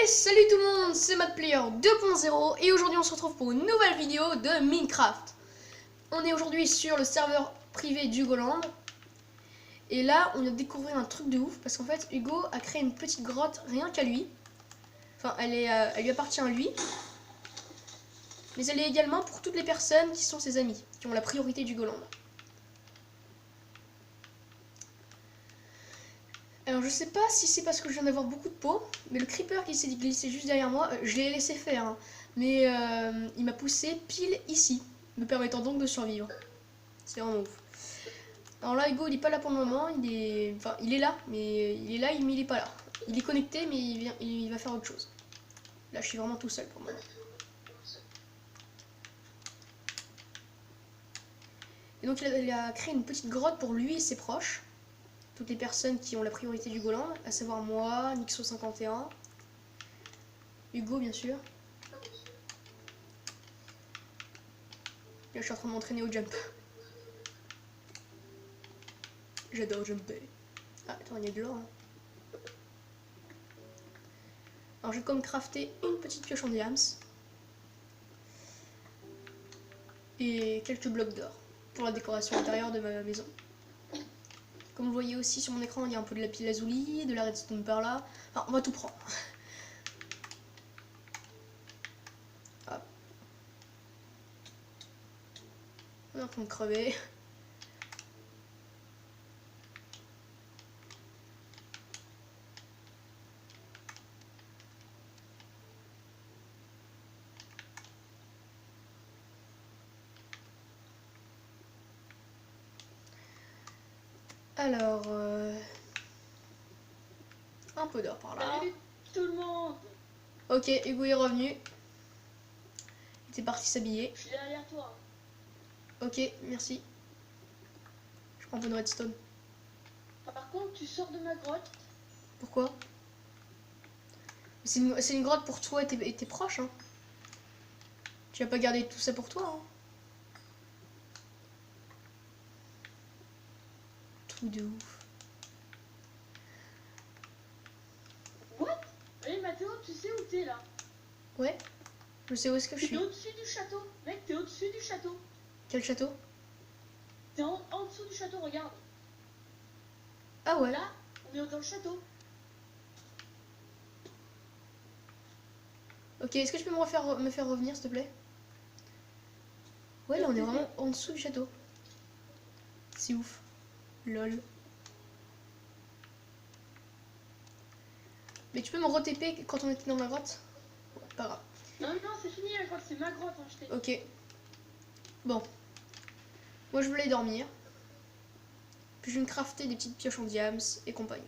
Hey, salut tout le monde, c'est MadPlayer 2.0 et aujourd'hui on se retrouve pour une nouvelle vidéo de Minecraft. On est aujourd'hui sur le serveur privé d'Hugoland. Et là on vient de découvrir un truc de ouf parce qu'en fait Hugo a créé une petite grotte rien qu'à lui. Enfin elle lui appartient à lui. Mais elle est également pour toutes les personnes qui sont ses amis, qui ont la priorité d'Hugoland. Alors je sais pas si c'est parce que je viens d'avoir beaucoup de peau, mais le creeper qui s'est glissé juste derrière moi, je l'ai laissé faire, hein, mais il m'a poussé pile ici, me permettant donc de survivre. C'est vraiment ouf. Alors là Hugo il est pas là pour le moment, enfin il est là, mais il est là mais il est pas là. Il est connecté mais il va faire autre chose. Là je suis vraiment tout seul pour le moment. Et donc il a créé une petite grotte pour lui et ses proches. Toutes les personnes qui ont la priorité d'Hugoland, à savoir moi, Nixo51, Hugo bien sûr. Là je suis en train de m'entraîner au jump. J'adore jumper. Ah attends, il y a de l'or. Hein. Alors je vais comme crafter une petite pioche en diams. Et quelques blocs d'or pour la décoration intérieure de ma maison. Comme vous voyez aussi sur mon écran, il y a un peu de lapis lazuli, de la redstone par là. Enfin, on va tout prendre. Hop. On est en train de crever. Alors, un peu d'or par là. Salut tout le monde. Ok, Hugo est revenu. Il était parti s'habiller. Je suis derrière toi. Ok, merci. Je prends un peu de redstone. Par contre, tu sors de ma grotte. Pourquoi? C'est une grotte pour toi et tes proches. Hein. Tu vas pas garder tout ça pour toi. Hein. Truc de ouf. What? Hey Mathéo, tu sais où t'es là? Ouais, je sais où est-ce que je T'es suis. au-dessus du château. Mec, t'es au-dessus du château. Quel château? T'es en dessous du château, regarde. Ah ouais. Là, on est dans le château. Ok, est-ce que tu peux me faire revenir s'il te plaît? Ouais, là on est vraiment en dessous du château. C'est ouf. Lol. Mais tu peux me re-TP quand on était dans ma grotte? Bon, pas grave. Non, non, c'est fini la grotte, c'est ma grotte. Hein, je t'ai... Ok. Bon. Moi je voulais dormir. Puis je vais me crafter des petites pioches en diams et compagnie.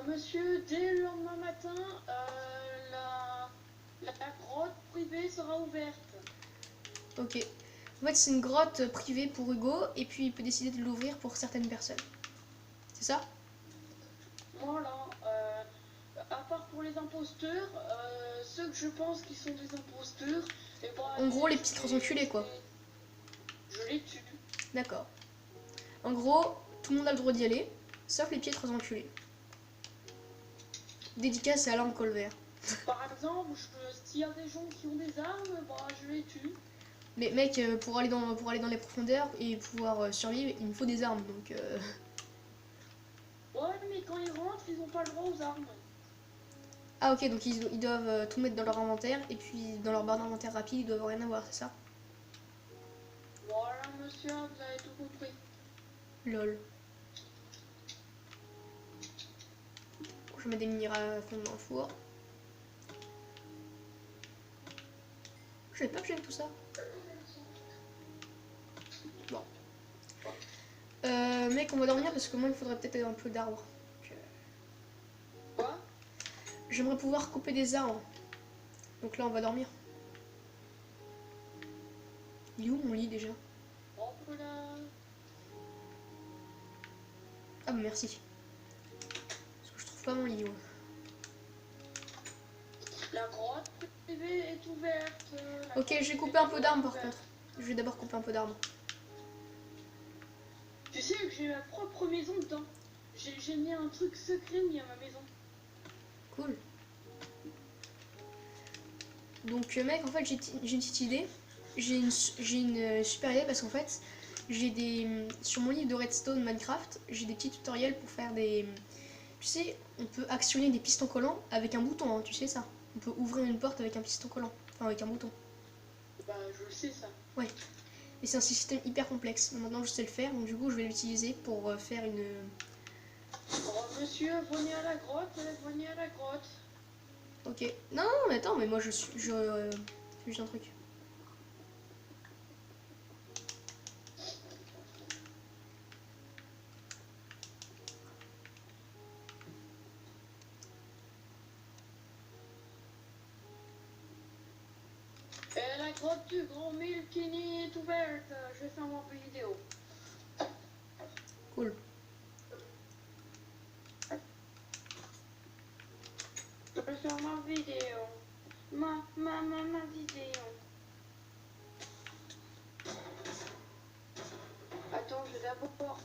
Monsieur, dès le lendemain matin, la grotte privée sera ouverte. Ok. En fait c'est une grotte privée pour Hugo et puis il peut décider de l'ouvrir pour certaines personnes. C'est ça? Voilà. À part pour les imposteurs, ceux que je pense qui sont des imposteurs, et bah, En gros les petits enculés quoi. Je les tue. D'accord. En gros, tout le monde a le droit d'y aller, sauf les piètres enculés. Dédicace à Alan Colvert. Par exemple, s'il y a des gens qui ont des armes, bah, je les tue. Mais mec, pour aller dans les profondeurs et pouvoir survivre, il me faut des armes, donc... Ouais, mais quand ils rentrent, ils n'ont pas le droit aux armes. Ah ok, donc ils doivent tout mettre dans leur inventaire, et puis dans leur barre d'inventaire rapide, ils doivent rien avoir, c'est ça? Voilà, monsieur, vous avez tout compris. Lol. Je mets des mini-rats à fond dans le four. Je savais pas que j'avais tout ça. Bon. Mec, on va dormir parce que moi il me faudrait peut-être un peu d'arbres. Quoi? J'aimerais pouvoir couper des arbres. Donc là on va dormir. Il est où mon lit déjà? Hop là. Ah bah merci. Parce que je trouve pas mon lit. Ouais. La grotte privée est ouverte. Ok, je vais couper un peu d'arbres par contre. Je vais d'abord couper un peu d'arbres. Tu sais que j'ai ma propre maison dedans. J'ai mis un truc secret où il y a ma maison. Cool. Donc mec, en fait j'ai une petite idée. J'ai une super idée parce qu'en fait j'ai des... Sur mon livre de Redstone Minecraft, j'ai des petits tutoriels pour faire des... Tu sais, on peut actionner des pistons collants avec un bouton, hein, tu sais ça. On peut ouvrir une porte avec un piston collant, enfin avec un bouton. Bah, je le sais ça. Ouais. Et c'est un système hyper complexe. Maintenant je sais le faire, donc du coup je vais l'utiliser pour faire une... Oh, monsieur, venez à la grotte, venez à la grotte. Ok. Non, non, mais attends, mais moi je suis... fais juste un truc. Et la grotte du grand Milkini est ouverte. Je vais faire ma vidéo. Cool. Je vais faire ma vidéo. Ma vidéo. Attends, je vais d'abord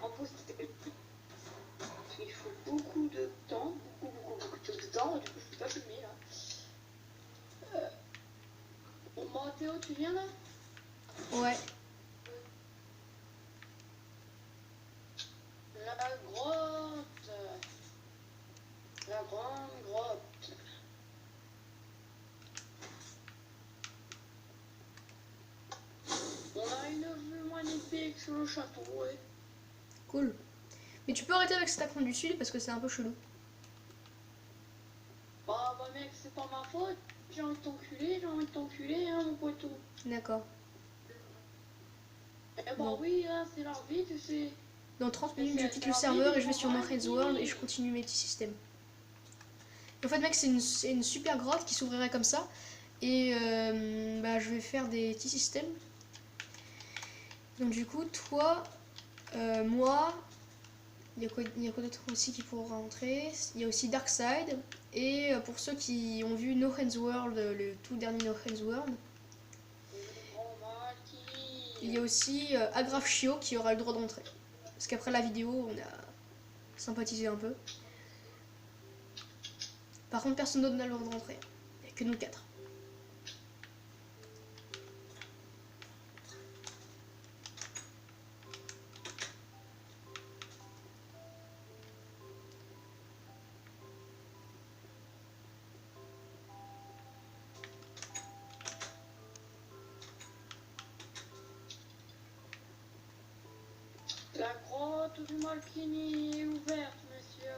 en poster. Il faut beaucoup de temps, beaucoup de temps. Du coup, je peux pas filmer là. Bon, Théo, tu viens là? Ouais. La grotte. La grande grotte. On a une vue magnifique sur le château, ouais. Cool. Mais tu peux arrêter avec cet accent du sud parce que c'est un peu chelou. Ah bah mec, c'est pas ma faute. J'ai envie de t'enculer, hein, mon poteau. D'accord. Eh bah Bon. oui, hein, c'est leur vie, tu sais. Dans 30 minutes, je quitte le serveur et je vais sur No Heads World et je continue mes petits systèmes. En fait, mec, c'est une super grotte qui s'ouvrirait comme ça. Et bah, je vais faire des petits systèmes. Donc, du coup, toi, moi, il y a quoi d'autre aussi qui pourra rentrer? Il y a aussi Darkside. Et pour ceux qui ont vu No Heads World, le tout dernier No Heads World, il y a aussi Agrafchio qui aura le droit d'entrer. Parce qu'après la vidéo, on a sympathisé un peu. Par contre, personne d'autre n'a le droit de rentrer. Il n'y a que nous 4. La grotte du Malkini est ouverte, monsieur.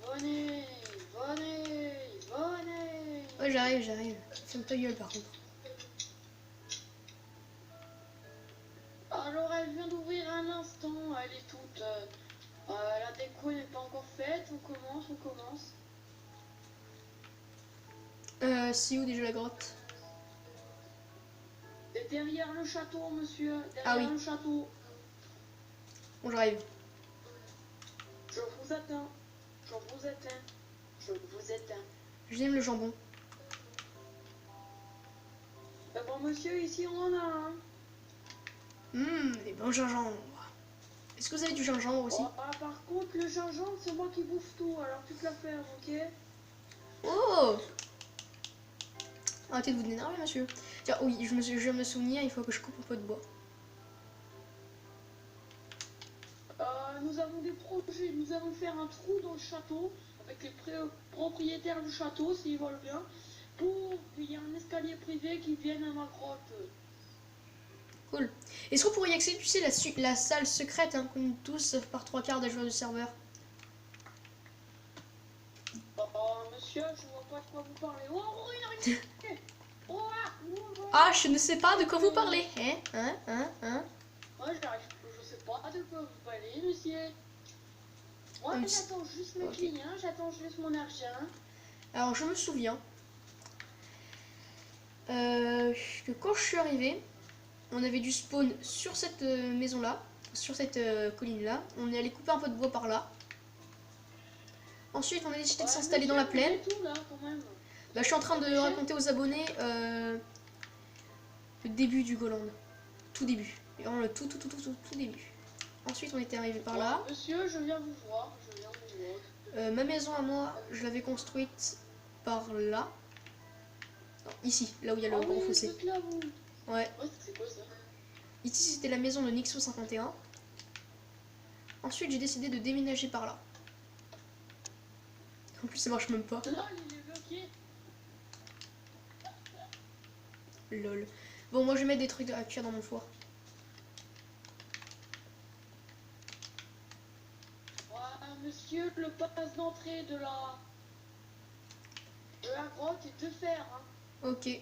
Venez, venez, venez. Ouais, j'arrive. Ferme ta gueule par contre. Alors, elle vient d'ouvrir un instant. Elle est toute... la déco n'est pas encore faite. On commence. C'est où déjà la grotte? Et derrière le château, monsieur. Derrière Ah oui. le château. Bon, j'arrive. Je vous attends. Je vous éteins. Je vous éteins. J'aime le jambon. Bon, monsieur, ici on en a un. Les bons gingembre. Est-ce que vous avez du gingembre aussi? Oh, ah, par contre, le gingembre, c'est moi qui bouffe tout. Alors tu te la fermes, ok? Oh! Arrêtez de vous énerver, monsieur. Tiens, oui, je viens de me souvenir, il faut que je coupe un peu de bois. Nous avons des projets. Nous allons faire un trou dans le château avec les propriétaires du château, s'ils veulent bien, pour qu'il y ait un escalier privé qui vienne à ma grotte. Cool. Est-ce qu'on pourrait y accéder, tu sais, la salle secrète, hein, comme tous par 3/4 des joueurs du serveur? Monsieur, je vois pas de quoi vous parlez. Oh, une araignée. Ah, je ne sais pas de quoi vous parlez. Hein? Moi, je sais pas de quoi vous parlez, monsieur. Moi, j'attends juste mes clients, j'attends juste mon argent. Alors, je me souviens que quand je suis arrivée, on avait du spawn sur cette maison-là, sur cette colline-là. On est allé couper un peu de bois par là. Ensuite, on a décidé de s'installer dans la plaine. Tout, là, quand même. Bah, je suis en train de raconter aux abonnés le début du Goland. Tout début. Et vraiment le tout début. Ensuite, on était arrivé par là. Monsieur, je viens vous voir. Ma maison à moi, je l'avais construite par là. Non, ici, là où il y a le Ah gros oui, fossé. vous êtes là, vous. Ouais. Ouais, c'est quoi ça? Ici, c'était la maison de Nixo 51. Ensuite, j'ai décidé de déménager par là. En plus, ça marche même pas. Non, il est bloqué. Lol. Bon, moi, je vais mettre des trucs à cuire dans mon four. Monsieur, le passe d'entrée de la grotte est de fer. Hein. Ok.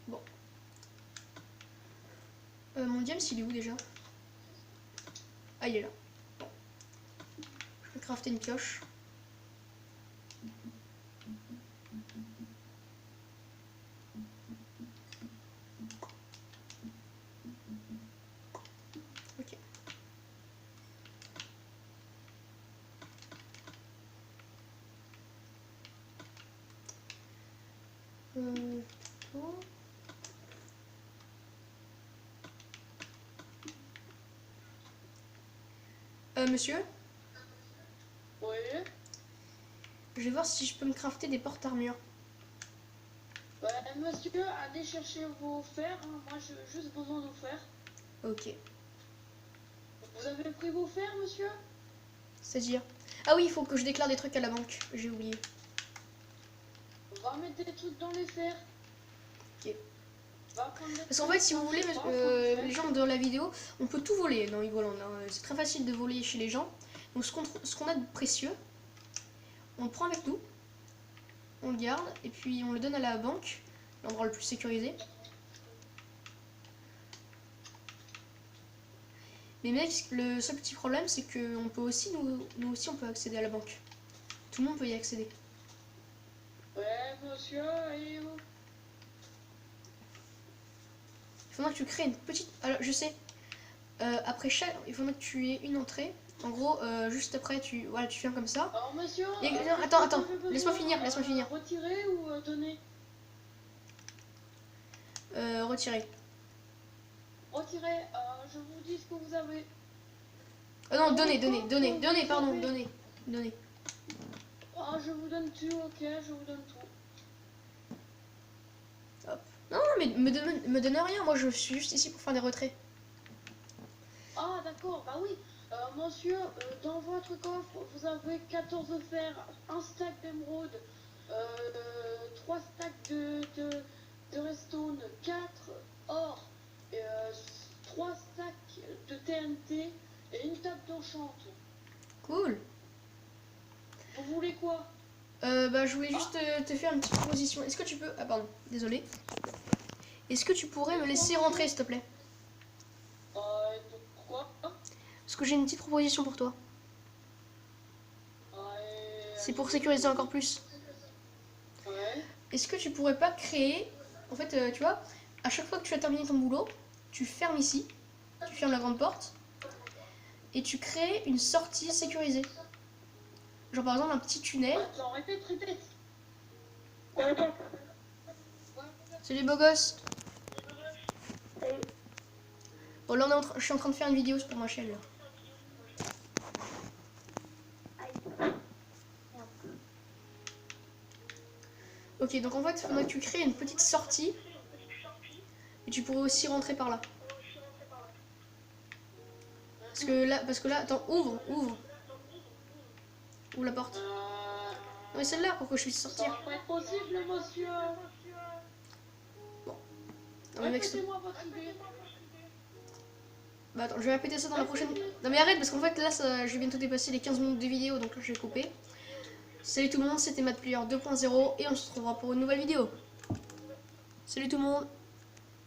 Bon. Mon James, il est où déjà? Ah, il est là. Je vais crafter une pioche. Ok. Plutôt. Monsieur, Oui. je vais voir si je peux me crafter des portes-armures. Monsieur, allez chercher vos fers. Hein. Moi, j'ai juste besoin de fers. Ok. Vous avez pris vos fers, monsieur? C'est-à-dire? Ah oui, il faut que je déclare des trucs à la banque. J'ai oublié. On va mettre des trucs dans les fers. Ok. Parce qu'en Parce fait, si vous voulez, les gens de la vidéo, on peut tout voler dans Legoland. Hein. C'est très facile de voler chez les gens. Donc ce qu'on a de précieux, on le prend avec nous, on le garde et puis on le donne à la banque, l'endroit le plus sécurisé. Mais mec, le seul petit problème, c'est que on peut aussi, nous aussi, on peut accéder à la banque. Tout le monde peut y accéder. Ouais, monsieur, et où? Il faudra que tu crées une petite... Alors, je sais. Après chaque... Il faudra que tu aies une entrée. En gros, juste après, tu viens comme ça. Alors, monsieur... Et, non, attends. Laisse-moi finir, Retirer ou donner? Retirer. Retirez, je vous dis ce que vous avez. Non, donner, pardon, donner. Ah, je vous donne tout, ok, je vous donne tout. Hop. Non, mais me donne rien, moi je suis juste ici pour faire des retraits. Ah, d'accord, bah oui. Monsieur, dans votre coffre, vous avez 14 fers, un stack d'émeraude, 3 stacks de redstone, 4 or, 3 stacks de TNT et une table d'enchant. Cool. Vous voulez quoi? Bah je voulais juste te faire une petite proposition. Est-ce que tu peux... Ah pardon, désolé. Est-ce que tu pourrais me laisser rentrer s'il te plaît? Pourquoi? Parce que j'ai une petite proposition pour toi. C'est pour sécuriser encore plus. Ouais. Est-ce que tu pourrais pas créer... En fait, tu vois, à chaque fois que tu as terminé ton boulot, tu fermes ici, tu fermes la grande porte, et tu crées une sortie sécurisée. Genre par exemple un petit tunnel. Attends, répète. Salut beau gosse. Bon là je suis en train de faire une vidéo pour ma chaîne là. Ok, donc en fait, il faudrait que tu crées une petite sortie. Et tu pourrais aussi rentrer par là. Parce que là, attends, ouvre. Ouvre la porte. Non mais celle-là, pour que je puisse sortir. Ça va pas être possible, monsieur. Bon. Non mais mec, Répétez-moi votre idée. bah attends, je vais répéter ça dans la prochaine... Non mais arrête, parce qu'en fait là, je vais bientôt dépasser les 15 minutes de vidéo, donc là je vais couper. Salut tout le monde, c'était MathPlayer 2.0 et on se retrouvera pour une nouvelle vidéo. Salut tout le monde.